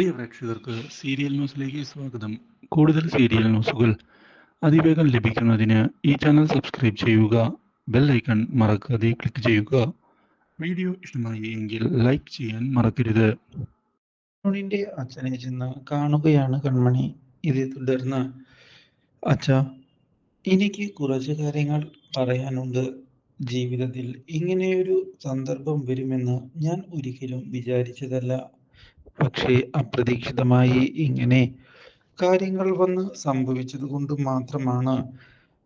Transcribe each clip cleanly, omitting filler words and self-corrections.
പ്രിയ പ്രേക്ഷകർക്ക് സീരിയൽ ന്യൂസിലേക്ക് സ്വാഗതം. കൂടുതൽ സീരിയൽ ന്യൂസുകൾ അതിവേഗം ലഭിക്കുന്നതിന് ഈ ചാനൽ സബ്സ്ക്രൈബ് ചെയ്യുക. ബെൽ ഐക്കൺ മറക്കാതെ ക്ലിക്ക് ചെയ്യുക. വീഡിയോ ഇഷ്ടമായി എങ്കിൽ ലൈക്ക് ചെയ്യാൻ മറക്കരുത്. അരുണിന്റെ അച്ഛനെ ചെന്ന് കാണുകയാണ് കൺമണി. ഇതേ തുടർന്ന് അച്ഛാ, എനിക്ക് കുറച്ച് കാര്യങ്ങൾ പറയാനുണ്ട്. ജീവിതത്തിൽ ഇങ്ങനെയൊരു സന്ദർഭം വരുമെന്ന് ഞാൻ ഒരിക്കലും വിചാരിച്ചതല്ല. പക്ഷേ അപ്രതീക്ഷിതമായി ഇങ്ങനെ കാര്യങ്ങൾ വന്ന് സംഭവിച്ചത് കൊണ്ട് മാത്രമാണ്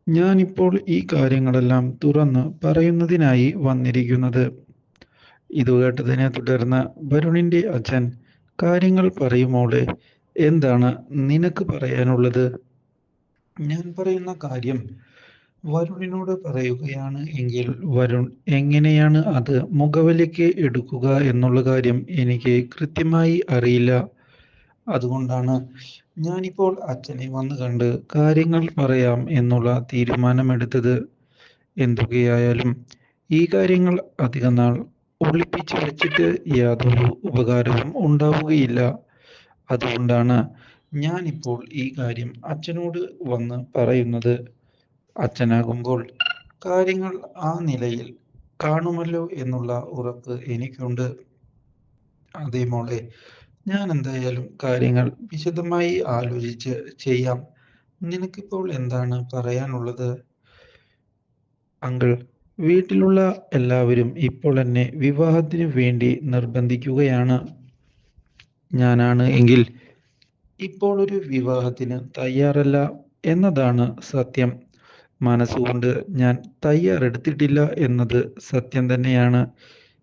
ഞാനിപ്പോൾ ഈ കാര്യങ്ങളെല്ലാം തുറന്ന് പറയുന്നതിനായി വന്നിരിക്കുന്നത്. ഇത് കേട്ടതിനെ തുടർന്ന് വരുണിന്റെ അച്ഛൻ കാര്യങ്ങൾ പറയുമോളെ, എന്താണ് നിനക്ക് പറയാനുള്ളത്? ഞാൻ പറയുന്ന കാര്യം വരുണിനോട് പറയുകയാണ് എങ്കിൽ വരുൺ എങ്ങനെയാണ് അത് മുഖവിലേക്ക് എടുക്കുക എന്നുള്ള കാര്യം എനിക്ക് കൃത്യമായി അറിയില്ല. അതുകൊണ്ടാണ് ഞാനിപ്പോൾ അച്ഛനെ വന്ന് കണ്ട് കാര്യങ്ങൾ പറയാം എന്നുള്ള തീരുമാനമെടുത്തത്. എന്തൊക്കെയായാലും ഈ കാര്യങ്ങൾ അധികം നാൾ ഒളിപ്പിച്ച് വെച്ചിട്ട് യാതൊരു ഉപകാരവും ഉണ്ടാവുകയില്ല. അതുകൊണ്ടാണ് ഞാനിപ്പോൾ ഈ കാര്യം അച്ഛനോട് വന്ന് പറയുന്നത്. അച്ഛനാകുമ്പോൾ കാര്യങ്ങൾ ആ നിലയിൽ കാണുമല്ലോ എന്നുള്ള ഉറപ്പ് എനിക്കുണ്ട്. അതേ മോളെ, ഞാൻ എന്തായാലും കാര്യങ്ങൾ വിശദമായി ആലോചിച്ച് ചെയ്യാം. നിനക്കിപ്പോൾ എന്താണ് പറയാനുള്ളത്? അങ്കിൾ, വീട്ടിലുള്ള എല്ലാവരും ഇപ്പോൾ എന്നെ വിവാഹത്തിന് വേണ്ടി നിർബന്ധിക്കുകയാണ്. ഞാനാണ് എങ്കിൽ ഇപ്പോൾ ഒരു വിവാഹത്തിന് തയ്യാറല്ല എന്നതാണ് സത്യം. മനസ്സുകൊണ്ട് ഞാൻ തയ്യാറെടുത്തിട്ടില്ല എന്നത് സത്യം തന്നെയാണ്.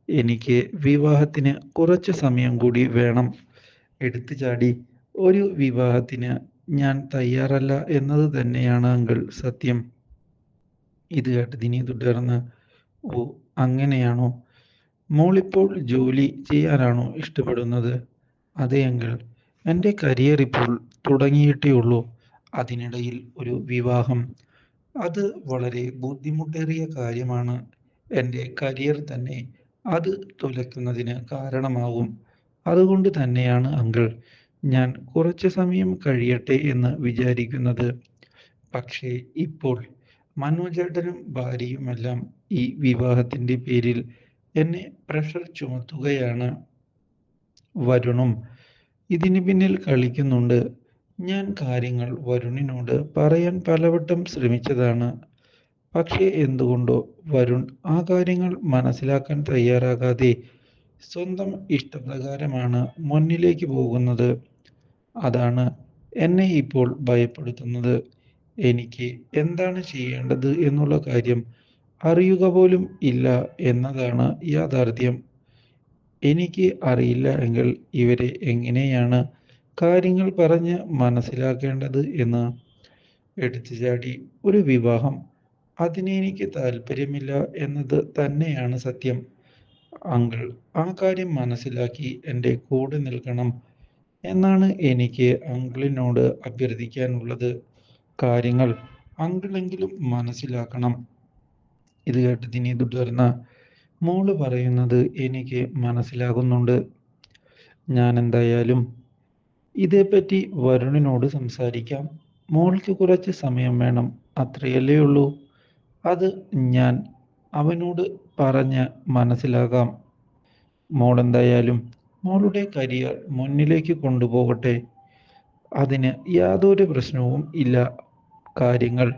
എനിക്ക് വിവാഹത്തിന് കുറച്ച് സമയം കൂടി വേണം. എടുത്തു ചാടി ഒരു വിവാഹത്തിന് ഞാൻ തയ്യാറല്ല എന്നത് തന്നെയാണ് അങ്കിൾ സത്യം. ഇത് കേട്ടതിനെ തുടർന്ന്, ഓ അങ്ങനെയാണോ? മോളിപ്പോൾ ജോലി ചെയ്യാനാണോ ഇഷ്ടപ്പെടുന്നത്? അതെ അങ്കിൾ, എൻ്റെ കരിയർ ഇപ്പോൾ തുടങ്ങിയിട്ടേ ഉള്ളൂ. അതിനിടയിൽ ഒരു വിവാഹം, അത് വളരെ ബുദ്ധിമുട്ടേറിയ കാര്യമാണ്. എൻ്റെ കരിയർ തന്നെ അത് തുലയ്ക്കുന്നതിന് കാരണമാവും. അതുകൊണ്ട് തന്നെയാണ് അങ്കിൾ ഞാൻ കുറച്ച് സമയം കഴിയട്ടെ എന്ന് വിചാരിക്കുന്നത്. പക്ഷേ ഇപ്പോൾ മനോജേട്ടനും ഭാര്യയുമെല്ലാം ഈ വിവാഹത്തിൻ്റെ പേരിൽ എന്നെ പ്രഷർ ചുമത്തുകയാണ്. വരുണും ഇതിന് പിന്നിൽ കളിക്കുന്നുണ്ട്. ഞാൻ കാര്യങ്ങൾ വരുണിനോട് പറയാൻ പലവട്ടം ശ്രമിച്ചതാണ്. പക്ഷേ എന്തുകൊണ്ടോ വരുൺ ആ കാര്യങ്ങൾ മനസ്സിലാക്കാൻ തയ്യാറാകാതെ സ്വന്തം ഇഷ്ടപ്രകാരമാണ് മുന്നിലേക്ക് പോകുന്നത്. അതാണ് എന്നെ ഇപ്പോൾ ഭയപ്പെടുത്തുന്നത്. എനിക്ക് എന്താണ് ചെയ്യേണ്ടത് എന്നുള്ള കാര്യം അറിയുക പോലും ഇല്ല എന്നതാണ് യാഥാർത്ഥ്യം. എനിക്ക് അറിയില്ല എങ്കിൽ ഇവരെ എങ്ങനെയാണ് കാര്യങ്ങൾ പറഞ്ഞ് മനസ്സിലാക്കേണ്ടത് എന്ന്. എടുത്തു ചാടി ഒരു വിവാഹം, അതിന് എനിക്ക് താല്പര്യമില്ല എന്നത് തന്നെയാണ് സത്യം. അങ്കിൾ ആ കാര്യം മനസ്സിലാക്കി എൻ്റെ കൂടെ നിൽക്കണം എന്നാണ് എനിക്ക് അങ്കിളിനോട് അഭ്യർത്ഥിക്കാനുള്ളത്. കാര്യങ്ങൾ അങ്കിളെങ്കിലും മനസ്സിലാക്കണം. ഇത് കേട്ടതിനെ തുടർന്ന്, മോള് പറയുന്നത് എനിക്ക് മനസ്സിലാകുന്നുണ്ട്. ഞാൻ എന്തായാലും ഇതേപ്പറ്റി വരുണിനോട് സംസാരിക്കാം. മോൾക്ക് കുറച്ച് സമയം വേണം, അത്രയല്ലേ ഉള്ളൂ. അത് ഞാൻ അവനോട് പറഞ്ഞ് മനസ്സിലാക്കാം. മോളെന്തായാലും മോളുടെ കരിയർ മുന്നിലേക്ക് കൊണ്ടുപോകട്ടെ. അതിന് യാതൊരു പ്രശ്നവും ഇല്ല. കാര്യങ്ങൾ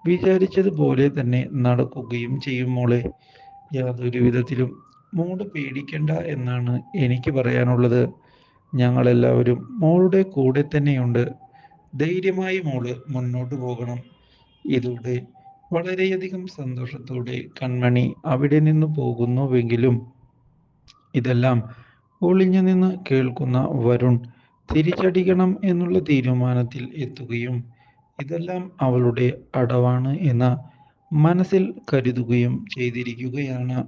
വിചാരിച്ചതുപോലെ തന്നെ നടക്കുകയും ചെയ്യും മോളെ. യാതൊരു വിധത്തിലും മോള് പേടിക്കണ്ട എന്നാണ് എനിക്ക് പറയാനുള്ളത്. ഞങ്ങളെല്ലാവരും മോളുടെ കൂടെ തന്നെയുണ്ട്. ധൈര്യമായി മോള് മുന്നോട്ട് പോകണം. ഇതോടെ വളരെയധികം സന്തോഷത്തോടെ കൺമണി അവിടെ നിന്ന് പോകുന്നുവെങ്കിലും ഇതെല്ലാം ഒളിഞ്ഞു നിന്ന് കേൾക്കുന്ന വരുൺ തിരിച്ചടിക്കണം എന്നുള്ള തീരുമാനത്തിൽ എത്തുകയും ഇതെല്ലാം അവളുടെ അടവാണ് എന്ന മനസ്സിൽ കരുതുകയും ചെയ്തിരിക്കുകയാണ്.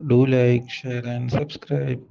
Do like, share and subscribe.